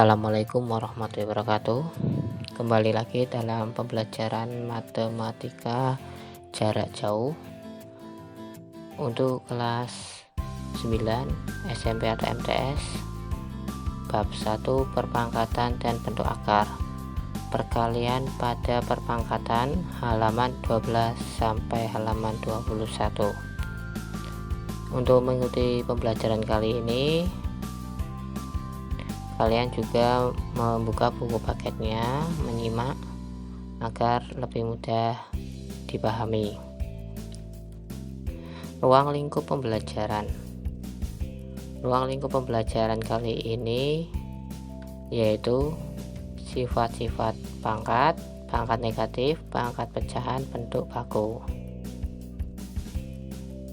Assalamualaikum warahmatullahi wabarakatuh. Kembali lagi dalam pembelajaran matematika jarak jauh untuk kelas 9 SMP atau MTS, bab 1 perpangkatan dan bentuk akar, perkalian pada perpangkatan, halaman 12 sampai halaman 21. Untuk mengikuti pembelajaran kali ini, kalian juga membuka buku paketnya, menyimak agar lebih mudah dipahami. Ruang lingkup pembelajaran. Ruang lingkup pembelajaran kali ini yaitu sifat-sifat pangkat, pangkat negatif, pangkat pecahan, bentuk baku.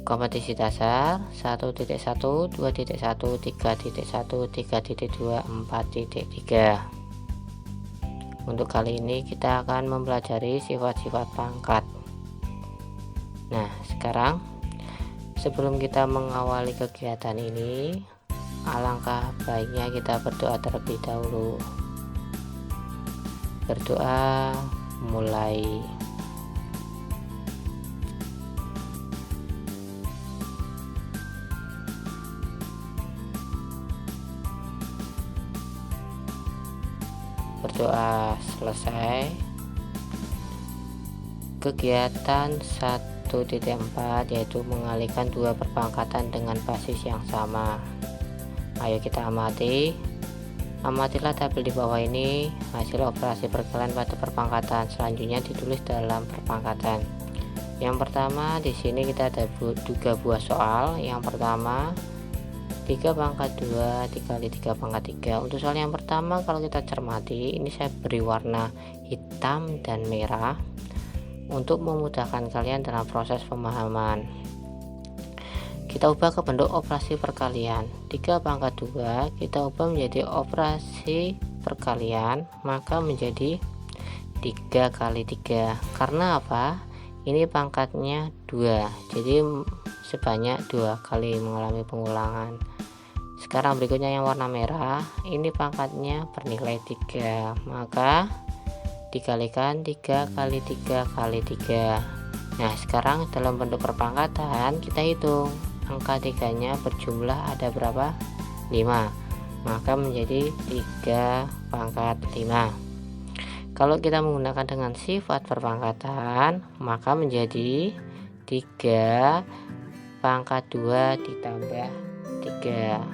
Kompetisi dasar 1.1, 2.1, 3.1, 3.2, 4.3. Untuk kali ini kita akan mempelajari sifat-sifat pangkat. Nah, sekarang sebelum kita mengawali kegiatan ini, alangkah baiknya kita berdoa terlebih dahulu. Berdoa mulai. Berdoa selesai. Kegiatan 1.4 yaitu mengalihkan dua perpangkatan dengan basis yang sama. Ayo kita amati. Amatilah tabel di bawah ini hasil operasi perkalian pada perpangkatan. Selanjutnya ditulis dalam perpangkatan. Yang pertama di sini kita ada tiga buah soal. Yang pertama 3 pangkat 2 dikali 3 pangkat 3. Untuk soal yang pertama, kalau kita cermati, ini saya beri warna hitam dan merah untuk memudahkan kalian dalam proses pemahaman. Kita ubah ke bentuk operasi perkalian. 3 pangkat 2 kita ubah menjadi operasi perkalian, maka menjadi 3 kali 3. Karena apa? Ini pangkatnya 2, jadi sebanyak 2 kali mengalami pengulangan. Sekarang berikutnya yang warna merah, ini pangkatnya bernilai 3, maka dikalikan 3 kali 3 kali 3. Nah, sekarang dalam bentuk perpangkatan kita hitung angka 3 nya berjumlah ada berapa? 5, maka menjadi 3 pangkat 5. Kalau kita menggunakan dengan sifat perpangkatan, maka menjadi 3 pangkat 2 ditambah 3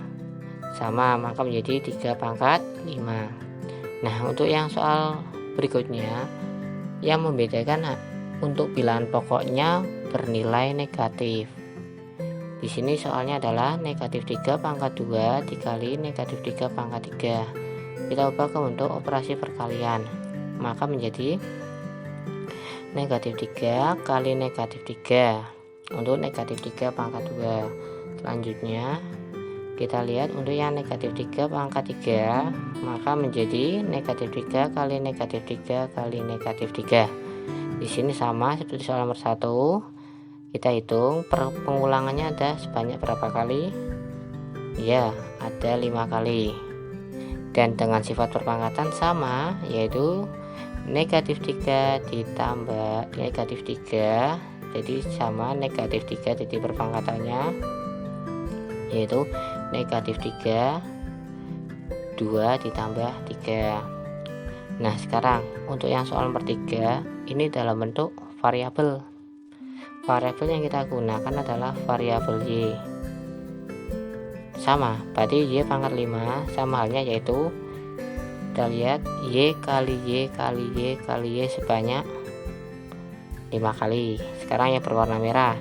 sama, maka menjadi 3 pangkat 5. Nah, untuk yang soal berikutnya, yang membedakan untuk bilangan pokoknya bernilai negatif. Di sini soalnya adalah negatif 3 pangkat 2 dikali negatif 3 pangkat 3. Kita ubah ke bentuk operasi perkalian, maka menjadi negatif 3 kali negatif 3 untuk negatif 3 pangkat 2. Selanjutnya kita lihat untuk yang negatif 3 pangkat 3, maka menjadi negatif 3 kali negatif 3 kali negatif 3. Di sini sama seperti soal nomor 1. Kita hitung pengulangannya ada sebanyak berapa kali? Ya, ada 5 kali. Dan dengan sifat perpangkatan sama, yaitu negatif 3 ditambah negatif 3, jadi sama negatif 3 titik perpangkatannya, yaitu negatif 3 2 ditambah 3. Nah, sekarang untuk yang soal nomor 3, ini dalam bentuk variabel. Variabel yang kita gunakan adalah variabel Y. Sama, berarti Y pangkat 5 sama halnya, yaitu kita lihat Y kali Y kali Y kali Y sebanyak 5 kali. Sekarang yang berwarna merah.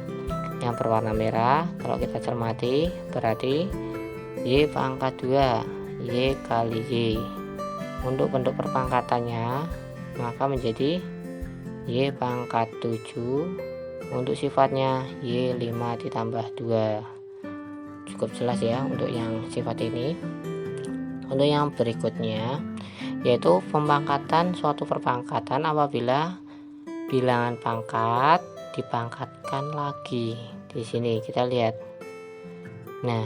Yang berwarna merah kalau kita cermati berarti Y pangkat 2 Y kali Y. Untuk bentuk perpangkatannya maka menjadi Y pangkat 7. Untuk sifatnya Y 5 ditambah 2. Cukup jelas ya untuk yang sifat ini. Untuk yang berikutnya yaitu pemangkatan suatu perpangkatan apabila bilangan pangkat dipangkatkan lagi. Di sini kita lihat. Nah,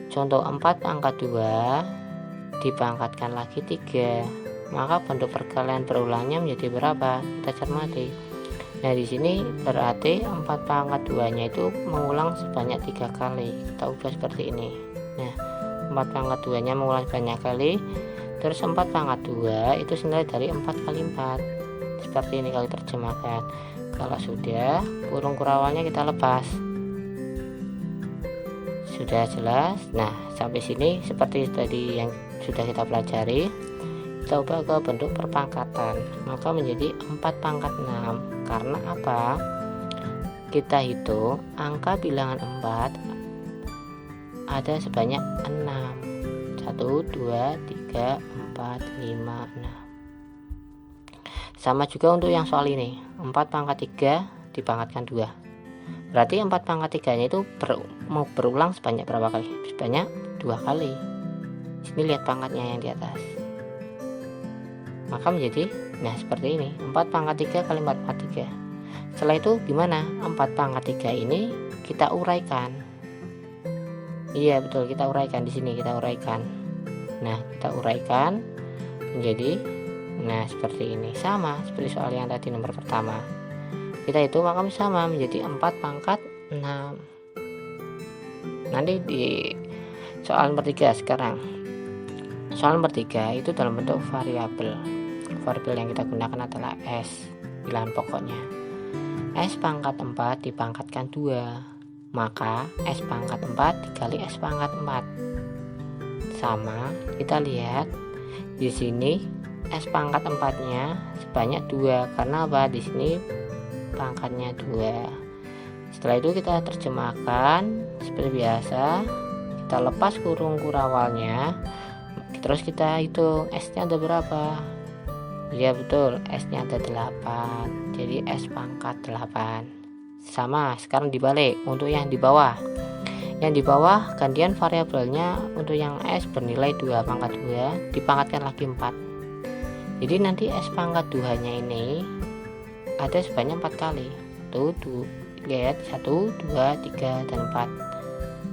contoh 4 pangkat 2 dipangkatkan lagi 3, maka bentuk perkalian berulangnya menjadi berapa? Kita cermati. Nah di sini berarti 4 pangkat 2 nya itu mengulang sebanyak 3 kali. Kita ubah seperti ini. Nah 4 pangkat 2 nya mengulang banyak kali, terus 4 pangkat 2 itu senilai dari 4 kali 4. Seperti ini kalau terjemahkan. Kalau sudah, kurung kurawalnya kita lepas. Sudah jelas. Nah sampai sini seperti tadi yang sudah kita pelajari. Kita ubah ke bentuk perpangkatan, maka menjadi 4 pangkat 6. Karena apa? Kita hitung angka bilangan 4 ada sebanyak 6. 1, 2, 3, 4, 5, 6. Sama juga untuk yang soal ini, 4 pangkat 3 dipangkatkan 2. Berarti 4 pangkat 3 nya itu mau berulang sebanyak berapa kali? Sebanyak 2 kali. Sini lihat pangkatnya yang di atas. Maka menjadi, nah seperti ini, 4 pangkat 3 kali 4 pangkat 3. Setelah itu gimana? 4 pangkat 3 ini kita uraikan. Iya betul, kita uraikan di sini, kita uraikan. Nah kita uraikan menjadi, nah seperti ini, sama seperti soal yang tadi nomor pertama. Kita itu maka sama menjadi 4 pangkat 6. Nanti di soal nomor 3 sekarang. Soal nomor 3 itu dalam bentuk variabel. Variabel yang kita gunakan adalah S, bilangan pokoknya. S pangkat 4 dipangkatkan 2, maka S pangkat 4 dikali S pangkat 4. Sama, kita lihat di sini S pangkat 4-nya sebanyak 2. Karena apa? Di sini pangkatnya 2. Setelah itu kita terjemahkan seperti biasa. Kita lepas kurung kurawalnya. Terus kita hitung S-nya ada berapa? Ya betul, S-nya ada 8. Jadi S pangkat 8. Sama, sekarang dibalik untuk yang di bawah. Yang di bawah gantian variabelnya, untuk yang S bernilai 2 pangkat 2 dipangkatkan lagi 4. Jadi nanti S pangkat 2-nya ini ada sebanyak 4 kali. Tuh, lihat 1, 2, 3, dan 4.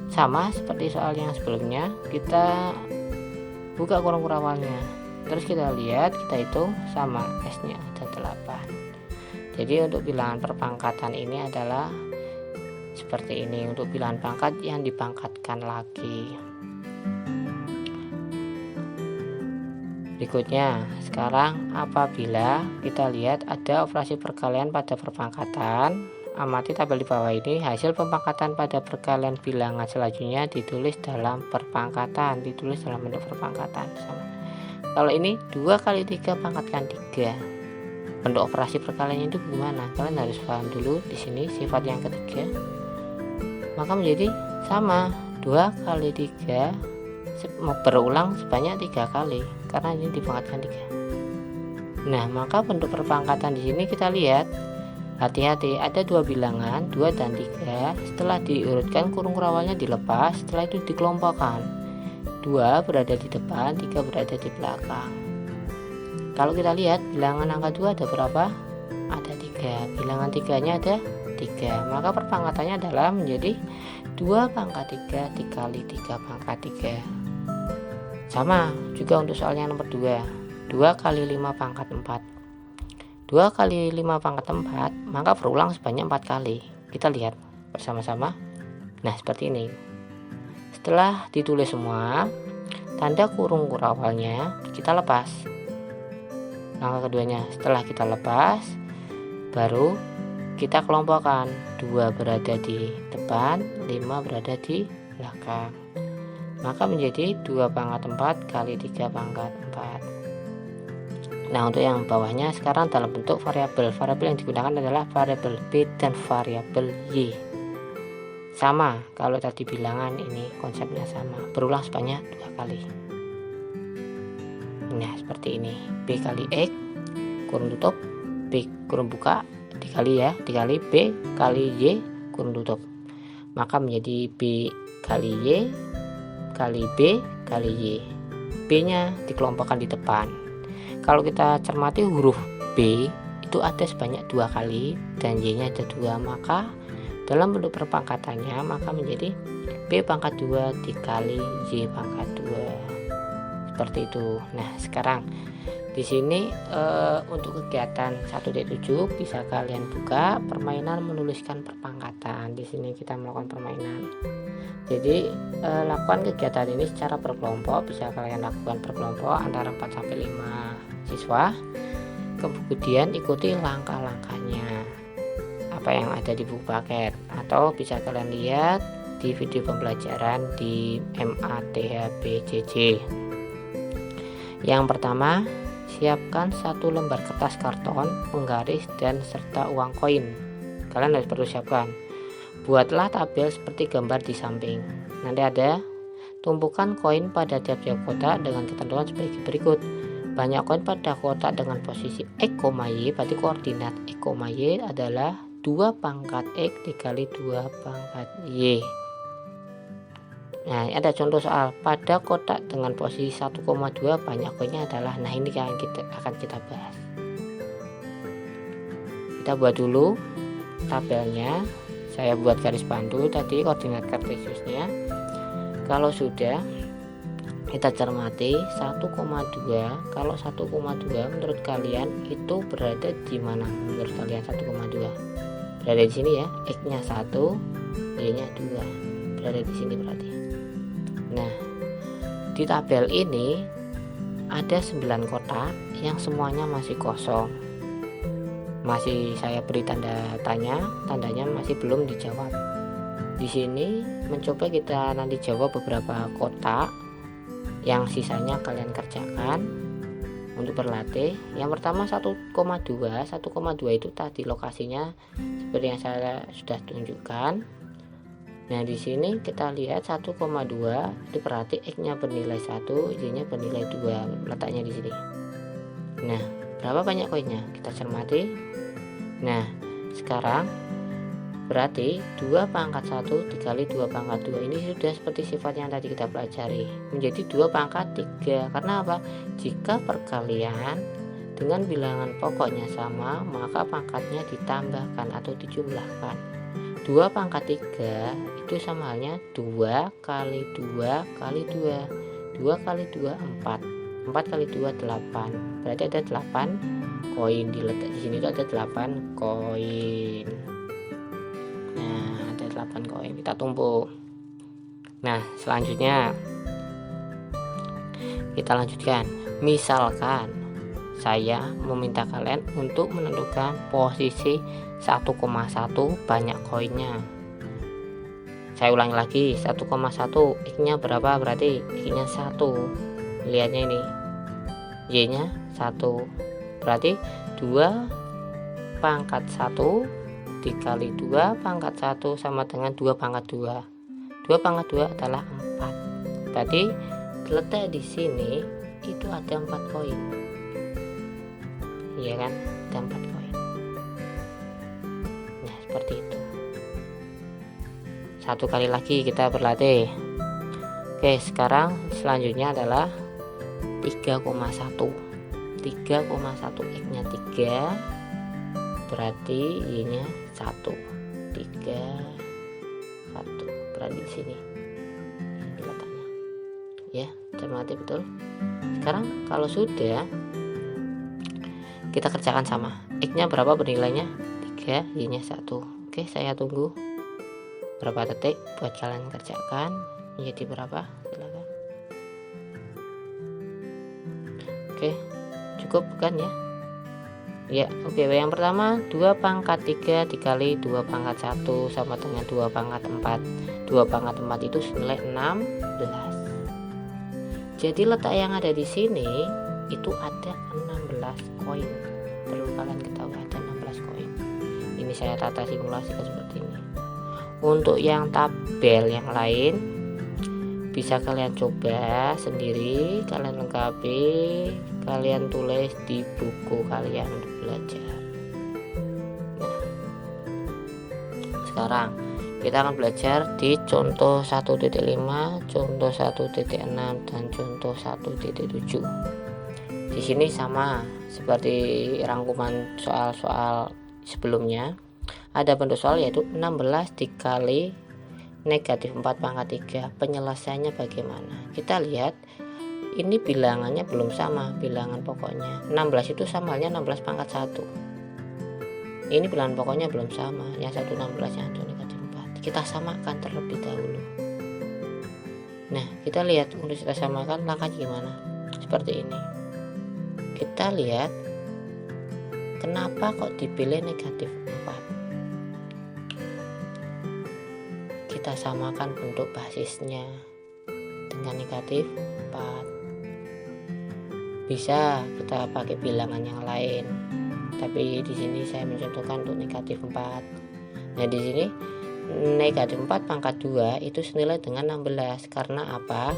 Sama seperti soal yang sebelumnya, kita buka kurung kurawalnya, terus kita lihat, kita hitung, sama, S nya ada 8. Jadi untuk bilangan perpangkatan ini adalah seperti ini, untuk bilangan pangkat yang dipangkatkan lagi. Berikutnya sekarang, apabila kita lihat ada operasi perkalian pada perpangkatan, amati tabel di bawah ini. Hasil pemangkatan pada perkalian bilangan selanjutnya ditulis dalam perpangkatan, ditulis dalam bentuk perpangkatan. Sama. Kalau ini 2 kali 3 pangkatkan 3. Bentuk operasi perkaliannya itu gimana? Kalian harus paham dulu di sini sifat yang ketiga. Maka menjadi sama, 2 kali 3 mau berulang sebanyak 3 kali karena ini dipangkatkan 3. Nah, maka bentuk perpangkatan di sini kita lihat. Hati-hati, ada 2 bilangan, 2 dan 3. Setelah diurutkan, kurung kurawalnya dilepas, setelah itu dikelompokkan. 2 berada di depan, 3 berada di belakang. Kalau kita lihat, bilangan angka 2 ada berapa? Ada 3. Bilangan 3-nya ada 3. Maka perpangkatannya adalah menjadi 2 pangkat 3 dikali 3 pangkat 3. Sama juga untuk soal yang nomor 2. 2 kali 5 pangkat 4. 2 kali 5 pangkat 4, maka berulang sebanyak 4 kali. Kita lihat bersama-sama. Nah seperti ini. Setelah ditulis semua, tanda kurung kurawalnya kita lepas. Langkah keduanya, setelah kita lepas, baru kita kelompokkan. 2 berada di depan, 5 berada di belakang. Maka menjadi 2 pangkat 4 kali 3 pangkat 4. Nah untuk yang bawahnya sekarang dalam bentuk variabel. Variabel yang digunakan adalah variabel B dan variabel Y. Sama, kalau tadi bilangan ini konsepnya sama, berulang sebanyak 2 kali. Nah seperti ini, B kali X kurung tutup, B kurung buka, dikali B kali Y kurung tutup. Maka menjadi B kali Y kali B kali Y. B nya dikelompokkan di depan. Kalau kita cermati huruf B itu ada sebanyak 2 kali dan Y nya ada 2, maka dalam bentuk perpangkatannya maka menjadi B pangkat 2 dikali Y pangkat 2. seperti itu. Nah, sekarang di sini untuk kegiatan 1.7 bisa kalian buka permainan menuliskan perpangkatan. Di sini kita melakukan permainan. Jadi lakukan kegiatan ini secara berkelompok, bisa kalian lakukan berkelompok antara 4 sampai 5 siswa. Kemudian ikuti langkah-langkahnya apa yang ada di buku paket, atau bisa kalian lihat di video pembelajaran di MATHBJJ. Yang pertama, siapkan 1 lembar kertas karton, penggaris, dan serta uang koin. Kalian harus perlu siapkan. Buatlah tabel seperti gambar di samping. Nanti ada tumpukan koin pada tiap-tiap kotak dengan ketentuan sebagai berikut. Banyak koin pada kotak dengan posisi X, Y, berarti koordinat X, Y adalah 2 pangkat X dikali 2 pangkat Y. Nah, ini ada contoh soal. Pada kotak dengan posisi 1,2 banyak koinnya adalah, nah ini yang akan kita bahas. Kita buat dulu tabelnya. Saya buat garis pandu tadi koordinat kartesiusnya. Kalau sudah, kita cermati 1,2. Kalau 1,2 menurut kalian itu berada di mana? Menurut kalian 1,2 berada di sini ya, X-nya 1, Y-nya 2, berada di sini berarti. Nah, di tabel ini ada 9 kotak yang semuanya masih kosong. Masih saya beri tanda tanya, tandanya masih belum dijawab. Di sini mencoba kita nanti jawab beberapa kotak, yang sisanya kalian kerjakan untuk berlatih. Yang pertama 1,2 itu tadi lokasinya seperti yang saya sudah tunjukkan. Nah, di sini kita lihat 1,2 itu berarti X-nya bernilai 1, Y-nya bernilai 2, letaknya di sini. Nah, berapa banyak koinnya? Kita cermati. Nah, sekarang berarti 2 pangkat 1 dikali 2 pangkat 2 ini sudah seperti sifat yang tadi kita pelajari, menjadi 2 pangkat 3. Karena apa? Jika perkalian dengan bilangan pokoknya sama, maka pangkatnya ditambahkan atau dijumlahkan. 2 pangkat 3 itu sama halnya 2 kali 2 kali 2. 2 kali 2 4. 4 kali 2 8. Berarti ada 8 koin diletak di sini, itu ada 8 koin. Nah, ada 8 koin, kita tumpuk. Nah, selanjutnya kita lanjutkan. Misalkan saya meminta kalian untuk menentukan posisi 1,1 banyak koinnya. Saya ulangi lagi, 1,1 X-nya berapa? Berarti X-nya 1. Lihatnya ini, Y-nya 1. Berarti 2 pangkat 1 dikali 2 pangkat 1 sama dengan 2 pangkat 2. 2 pangkat 2 adalah 4. Berarti letak di sini itu ada 4 koin. Iya kan? Ada 4 koin. Nah, seperti itu. Satu kali lagi kita berlatih. Oke, sekarang selanjutnya adalah 3,1. 3,1 X-nya 3. Berarti Y-nya 1. 3 1 berarti di sini letaknya. Ya, cermati betul. Sekarang kalau sudah, kita kerjakan sama. X-nya berapa bernilainya? 3, Y-nya 1. Oke, saya tunggu berapa detik buat kalian kerjakan. Menjadi berapa? Silakan. Oke, cukup bukan ya? Ya, oke. Yang pertama 2 pangkat 3 dikali 2 pangkat 1 sama dengan 2 pangkat 4. 2 pangkat 4 itu senilai 16. Jadi letak yang ada di sini itu ada 16 koin. Perlu kalian ketahui ada 16 koin. Ini saya tata simulasikan seperti ini. Untuk yang tabel yang lain bisa kalian coba sendiri, kalian lengkapi, kalian tulis di buku kalian untuk belajar. Nah, sekarang kita akan belajar di contoh 1.5, contoh 1.6 dan contoh 1.7. Di sini sama seperti rangkuman soal-soal sebelumnya. Ada bentuk soal yaitu 16 dikali negatif 4 pangkat 3. Penyelesaiannya bagaimana? Kita lihat ini bilangannya belum sama, bilangan pokoknya 16 itu samanya 16 pangkat 1. Ini bilangan pokoknya belum sama, yang satu 16, yang satu negatif 4. Kita samakan terlebih dahulu. Nah, kita lihat untuk kita samakan langkahnya gimana. Seperti ini. Kita lihat kenapa kok dipilih negatif 4. Kita samakan bentuk basisnya dengan negatif 4. Bisa kita pakai bilangan yang lain, tapi di sini saya mencontohkan untuk negatif 4. Nah, di sini negatif 4 pangkat 2 itu senilai dengan 16. Karena apa?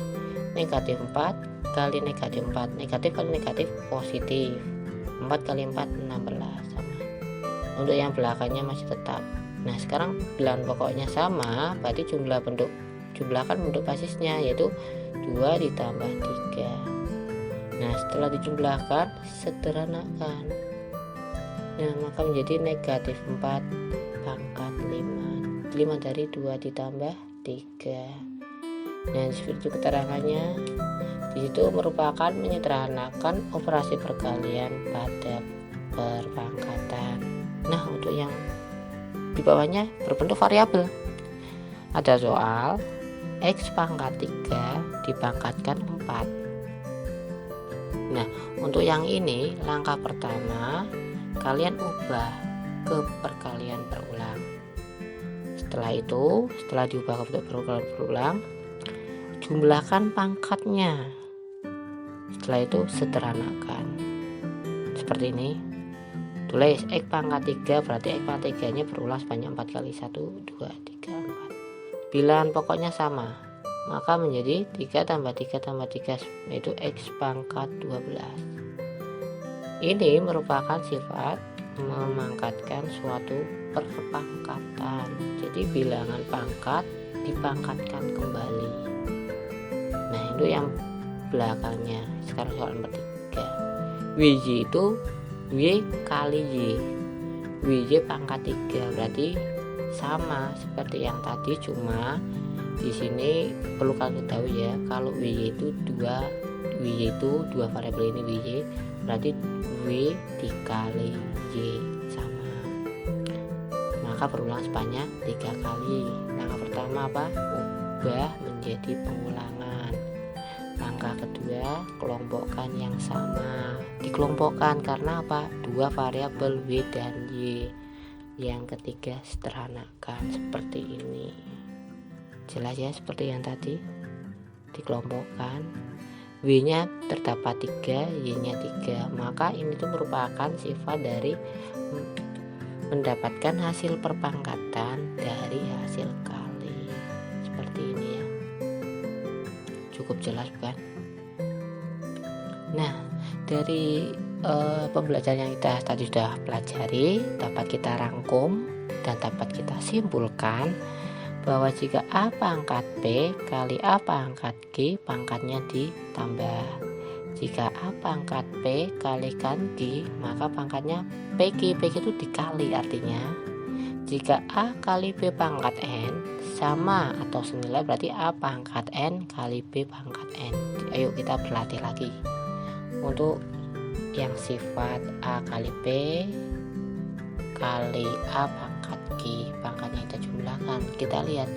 Negatif 4 kali negatif 4, negatif kali negatif positif. 4 kali 4 16 sama. Untuk yang belakangnya masih tetap. Nah, sekarang bilangan pokoknya sama, berarti jumlahkan bentuk basisnya, yaitu 2 ditambah 3. Nah, setelah dijumlahkan, sederhanakan. Nah, maka menjadi negatif 4 pangkat 5. 5 dari 2 ditambah 3. Nah, seperti itu keterangannya. Di situ merupakan menyederhanakan operasi perkalian pada perpangkatan. Nah, untuk yang di bawahnya berbentuk variabel. Ada soal X pangkat 3 dipangkatkan 4. Nah, untuk yang ini langkah pertama kalian ubah ke perkalian berulang. Setelah itu, setelah diubah ke perkalian berulang, jumlahkan pangkatnya. Setelah itu sederhanakan. Seperti ini. Tulis X pangkat 3, berarti X pangkat 3 nya berulang sebanyak 4 kali 1, 2, 3, 4. Bilangan pokoknya sama, maka menjadi 3 tambah 3 tambah 3, yaitu X pangkat 12. Ini merupakan sifat memangkatkan suatu perpangkatan. Jadi bilangan pangkat dipangkatkan kembali. Nah, itu yang belakangnya. Sekarang soal nomor 3. WY itu W kali Y. WY pangkat 3 berarti sama seperti yang tadi, cuma di sini perlu kalian tahu ya, kalau WY itu 2 variabel ini WY, berarti W dikali Y sama, maka berulang sebanyak 3 kali. Langkah pertama apa? Ubah menjadi pengulangan. Langkah kedua, kelompokkan yang sama. Dikelompokkan karena apa? 2 variabel W dan Y. Yang ketiga, sederhanakan seperti ini. Jelas ya, seperti yang tadi. Dikelompokkan, W-nya terdapat 3, Y-nya 3. Maka ini tuh merupakan sifat dari mendapatkan hasil perpangkatan dari hasil kali. Seperti ini ya. Cukup jelas bukan? Nah, dari pembelajaran yang kita tadi sudah pelajari, dapat kita rangkum dan dapat kita simpulkan bahwa jika A pangkat P kali A pangkat Q, pangkatnya ditambah. Jika A pangkat P kalikan Q, maka pangkatnya PQ. PQ itu dikali, artinya jika A kali B pangkat N sama atau senilai, berarti A pangkat N kali B pangkat N. Ayo kita berlatih lagi. Untuk yang sifat A kali B kali A pangkat Q, pangkatnya kita jumlahkan. Kita lihat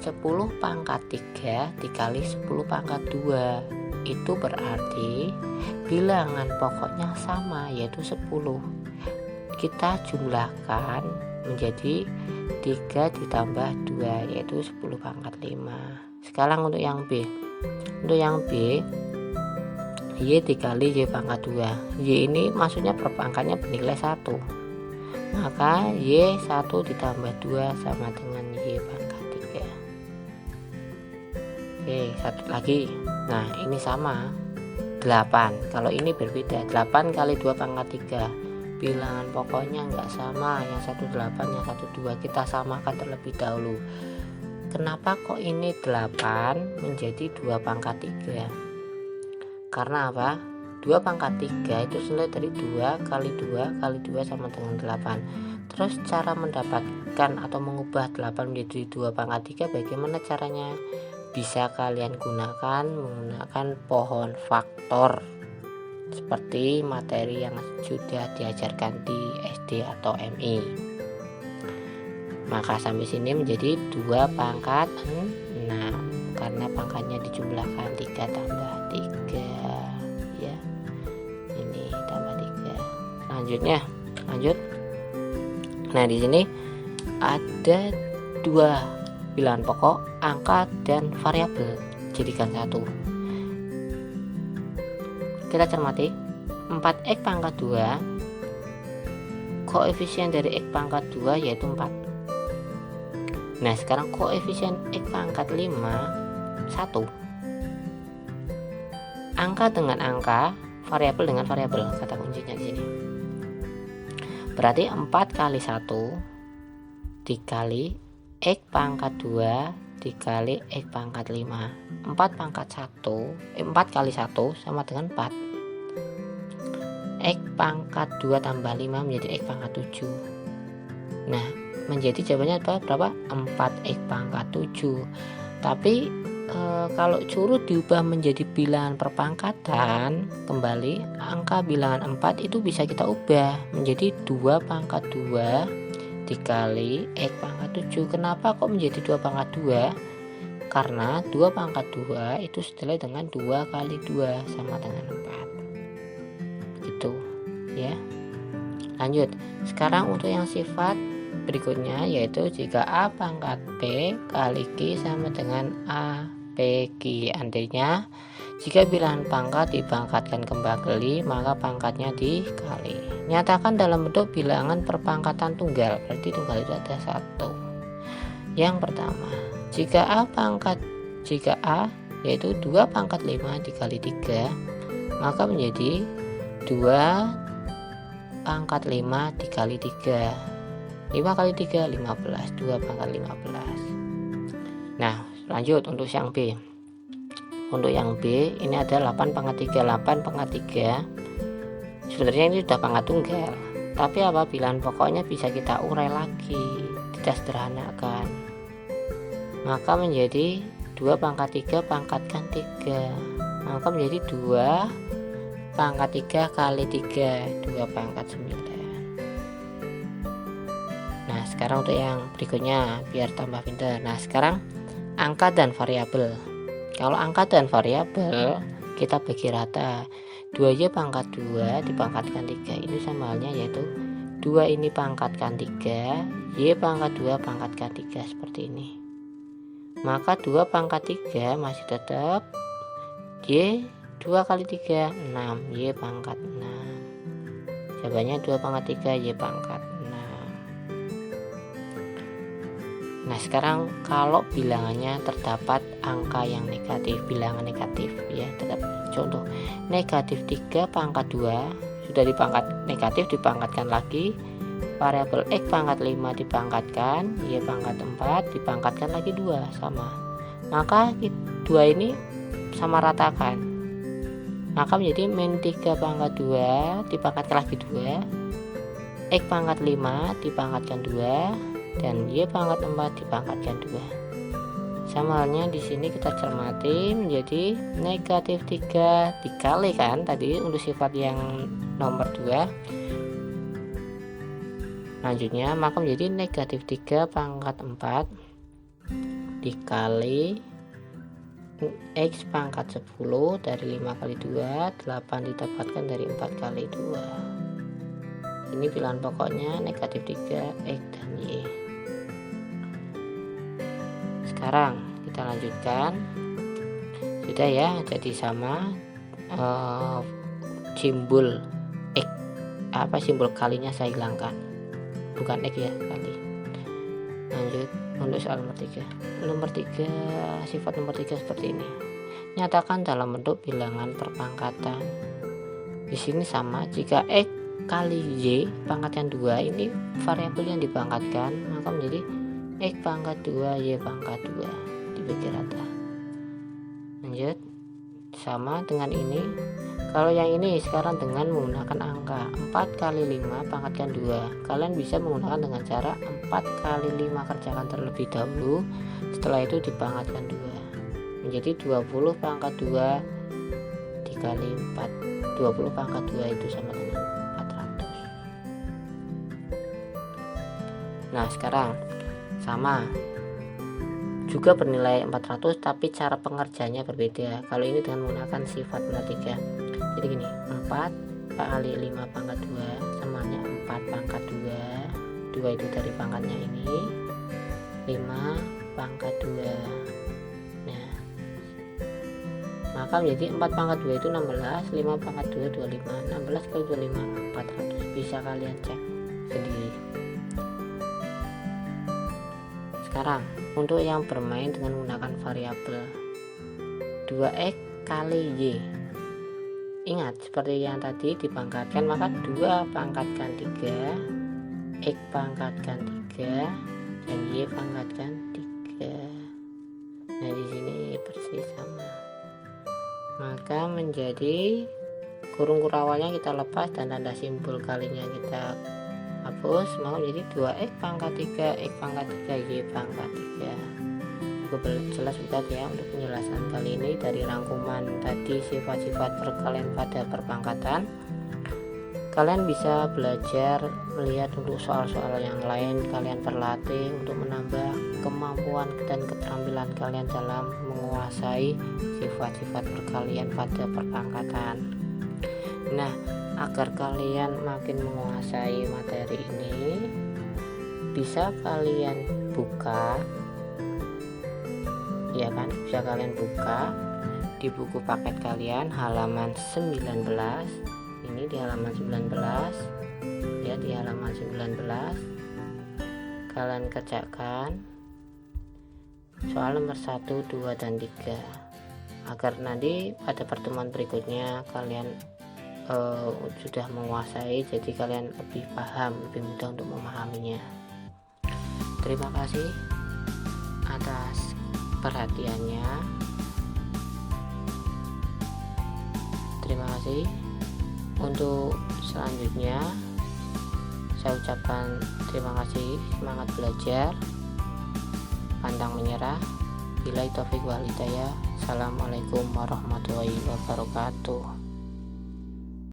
10 pangkat 3 dikali 10 pangkat 2, itu berarti bilangan pokoknya sama, yaitu 10. Kita jumlahkan menjadi 3 ditambah 2, yaitu 10 pangkat 5. Sekarang untuk yang B. Untuk yang B, Y dikali Y pangkat 2. Y ini maksudnya perpangkatnya bernilai 1. Maka Y 1 ditambah 2 sama dengan Y pangkat 3. Oke, satu lagi. Nah, ini sama 8. Kalau ini berbeda, 8 kali 2 pangkat 3. Bilangan pokoknya enggak sama, yang satu 8, yang satu 2. Kita samakan terlebih dahulu. Kenapa kok ini 8 menjadi 2 pangkat 3? Karena apa? 2 pangkat 3 itu senilai dari 2 kali 2 kali 2 sama dengan 8. Terus cara mendapatkan atau mengubah 8 menjadi 2 pangkat 3 bagaimana caranya? bisa kalian gunakan menggunakan pohon faktor seperti materi yang sudah diajarkan di SD atau MI. Maka sampai sini menjadi 2 pangkat 6 karena pangkatnya dijumlahkan 3 tambah 3 ya. Ini tambah 3. Selanjutnya lanjut. Nah, di sini ada 2 bilangan pokok, angka dan variabel, jadikan satu. Kita cermati 4x pangkat 2, koefisien dari x pangkat 2 yaitu 4. Nah, sekarang koefisien x pangkat 5 1. Angka dengan angka, variabel dengan variabel, kata kuncinya di sini. Berarti 4 kali 1 dikali x pangkat 2 dikali x pangkat 5. 4 kali 1 sama dengan 4. X pangkat 2 tambah 5 menjadi x pangkat 7. Nah, menjadi jawabannya berapa? 4x pangkat 7. Tapi kalau curut diubah menjadi bilangan perpangkatan, kembali angka bilangan 4 itu bisa kita ubah menjadi 2 pangkat 2 dikali x pangkat 7. Kenapa kok menjadi 2 pangkat 2? Karena 2 pangkat 2 itu setelah dengan 2 kali 2 sama dengan 4 gitu ya. Lanjut, sekarang untuk yang sifat berikutnya, yaitu jika A pangkat B kali Q sama dengan A P Q. Artinya jika bilangan pangkat dipangkatkan kembali maka pangkatnya dikali. Nyatakan dalam bentuk bilangan perpangkatan tunggal, berarti tunggal itu ada 1. Yang pertama, jika A yaitu 2 pangkat 5 dikali 3, maka menjadi 2 pangkat 5 dikali 3. 5 kali 3 15, 2 pangkat 15. Nah, lanjut untuk yang B. Untuk yang B ini ada 8 pangkat 3. 8 pangkat 3 sebenarnya ini sudah pangkat tunggal, tapi apabila pokoknya bisa kita urai lagi, kita sederhanakan, maka menjadi 2 pangkat 3 pangkatkan 3, maka menjadi 2 pangkat 3 kali 3, 2 pangkat 9. Nah, sekarang untuk yang berikutnya biar tambah pintar. Nah, sekarang angka dan variabel. Kalau angka dan variabel kita bagi rata. 2y pangkat 2 dipangkatkan 3 itu sama halnya, yaitu 2 ini pangkatkan 3, y pangkat 2 pangkatkan 3 seperti ini. Maka 2 pangkat 3 masih tetap y 2 kali 3 6, y pangkat 6. Jawabannya 2 pangkat 3 y pangkat 6. Nah, sekarang kalau bilangannya terdapat angka yang negatif, bilangan negatif ya, tetap contoh negatif 3 pangkat 2 sudah dipangkat negatif, dipangkatkan lagi, variabel x pangkat 5 dipangkatkan, y pangkat 4 dipangkatkan lagi 2 sama, maka 2 ini sama ratakan, maka menjadi min 3 pangkat 2 dipangkatkan lagi 2, x pangkat 5 dipangkatkan 2, dan y pangkat 4 dipangkatkan 2. Sama halnya di sini kita cermati menjadi negatif 3 dikali kan tadi untuk sifat yang nomor 2. Lanjutnya maka menjadi negatif 3 pangkat 4 dikali x pangkat 10 dari 5 kali 2, 8 didapatkan dari 4 kali 2. Ini bilangan pokoknya negatif 3 x dan y. Sekarang kita lanjutkan, sudah ya, jadi sama simbol x, simbol kalinya saya hilangkan, bukan x ya, kali. Lanjut untuk soal nomor 3. Sifat nomor 3 seperti ini. Nyatakan dalam bentuk bilangan perpangkatan. Di sini sama, jika x kali y pangkatan 2 ini variabel yang dipangkatkan, maka menjadi x pangkat 2 y pangkat 2 dibagi rata. Lanjut, sama dengan ini. Kalau yang ini sekarang dengan menggunakan angka 4 kali 5 pangkatkan 2, kalian bisa menggunakan dengan cara 4 kali 5 kerjakan terlebih dahulu, setelah itu dipangkatkan 2. menjadi 20 pangkat 2 dikali 4. 20 pangkat 2 itu sama dengan 400. Nah sekarang sama juga bernilai 400, tapi cara pengerjaannya berbeda. Kalau ini dengan menggunakan sifat menatiga. Jadi gini, 4 kali 5 pangkat 2 samanya 4 pangkat 2 itu dari pangkatnya ini, 5 pangkat 2. Nah maka menjadi 4 pangkat 2 itu 16, 5 pangkat 2 25, 16 kali 25 400. Bisa kalian cek sendiri. Sekarang untuk yang bermain dengan menggunakan variabel 2x kali y, ingat seperti yang tadi dipangkatkan, maka 2 pangkatkan 3, x pangkatkan 3, dan y pangkatkan 3. Nah di sini persis sama, maka menjadi kurung awalnya kita lepas dan tanda simbol kalinya kita hapus, maka menjadi 2x pangkat 3, x pangkat 3, y pangkat 3. Cukup jelas sudah ya untuk penjelasan kali ini dari rangkuman tadi sifat-sifat perkalian pada perpangkatan. Kalian bisa belajar melihat untuk soal-soal yang lain, kalian berlatih untuk menambah kemampuan dan keterampilan kalian dalam menguasai sifat-sifat perkalian pada perpangkatan. Nah, agar kalian makin menguasai materi ini, bisa kalian buka, ya kan, bisa kalian buka di buku paket kalian halaman 19. Ini di halaman 19 ya, di halaman 19 kalian kerjakan soal nomor 1, 2, dan 3 agar nanti pada pertemuan berikutnya kalian sudah menguasai, jadi kalian lebih paham, lebih mudah untuk memahaminya. Terima kasih atas perhatiannya. Terima kasih. Untuk selanjutnya saya ucapkan terima kasih, semangat belajar, pantang menyerah. Billahi taufik wal hidayah. Assalamualaikum warahmatullahi wabarakatuh.